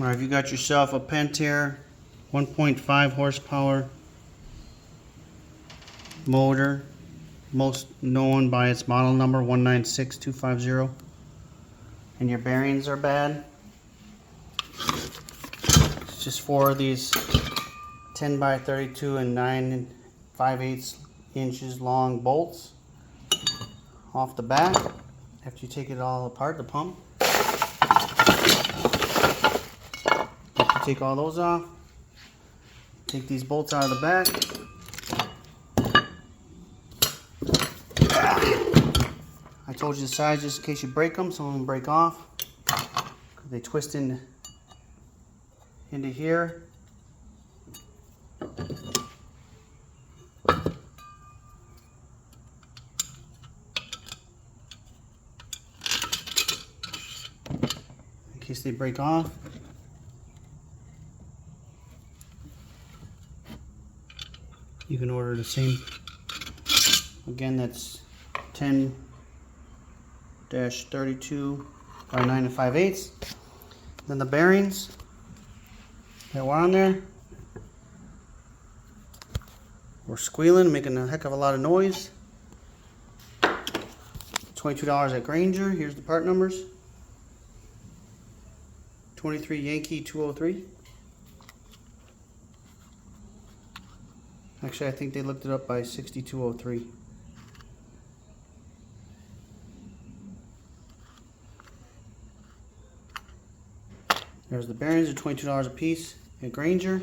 Alright, if you got yourself a Pentair 1.5 horsepower motor, most known by its model number 196250, and your bearings are bad, it's just 4 of these 10 by 32 and 9 5/8 inches long bolts off the back. After you take it all apart, the pump, after you take all those off, take these bolts out of the back. I told you the size just in case you break them. Some of them break off. They twist into here. In case they break off. You can order the same. Again, that's 10-32 by 9 5/8. Then the bearings that were on there were squealing, making a heck of a lot of noise. $22 at Grainger. Here's the part numbers. 23 Yankee 203. Actually, I think they looked it up by 6203. There's the bearings, are $22 a piece at Grainger.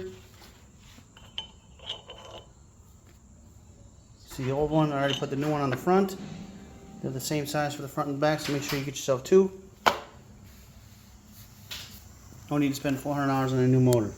See the old one, I already put the new one on the front. They're the same size for the front and back, so make sure you get yourself 2. Don't need to spend $400 on a new motor.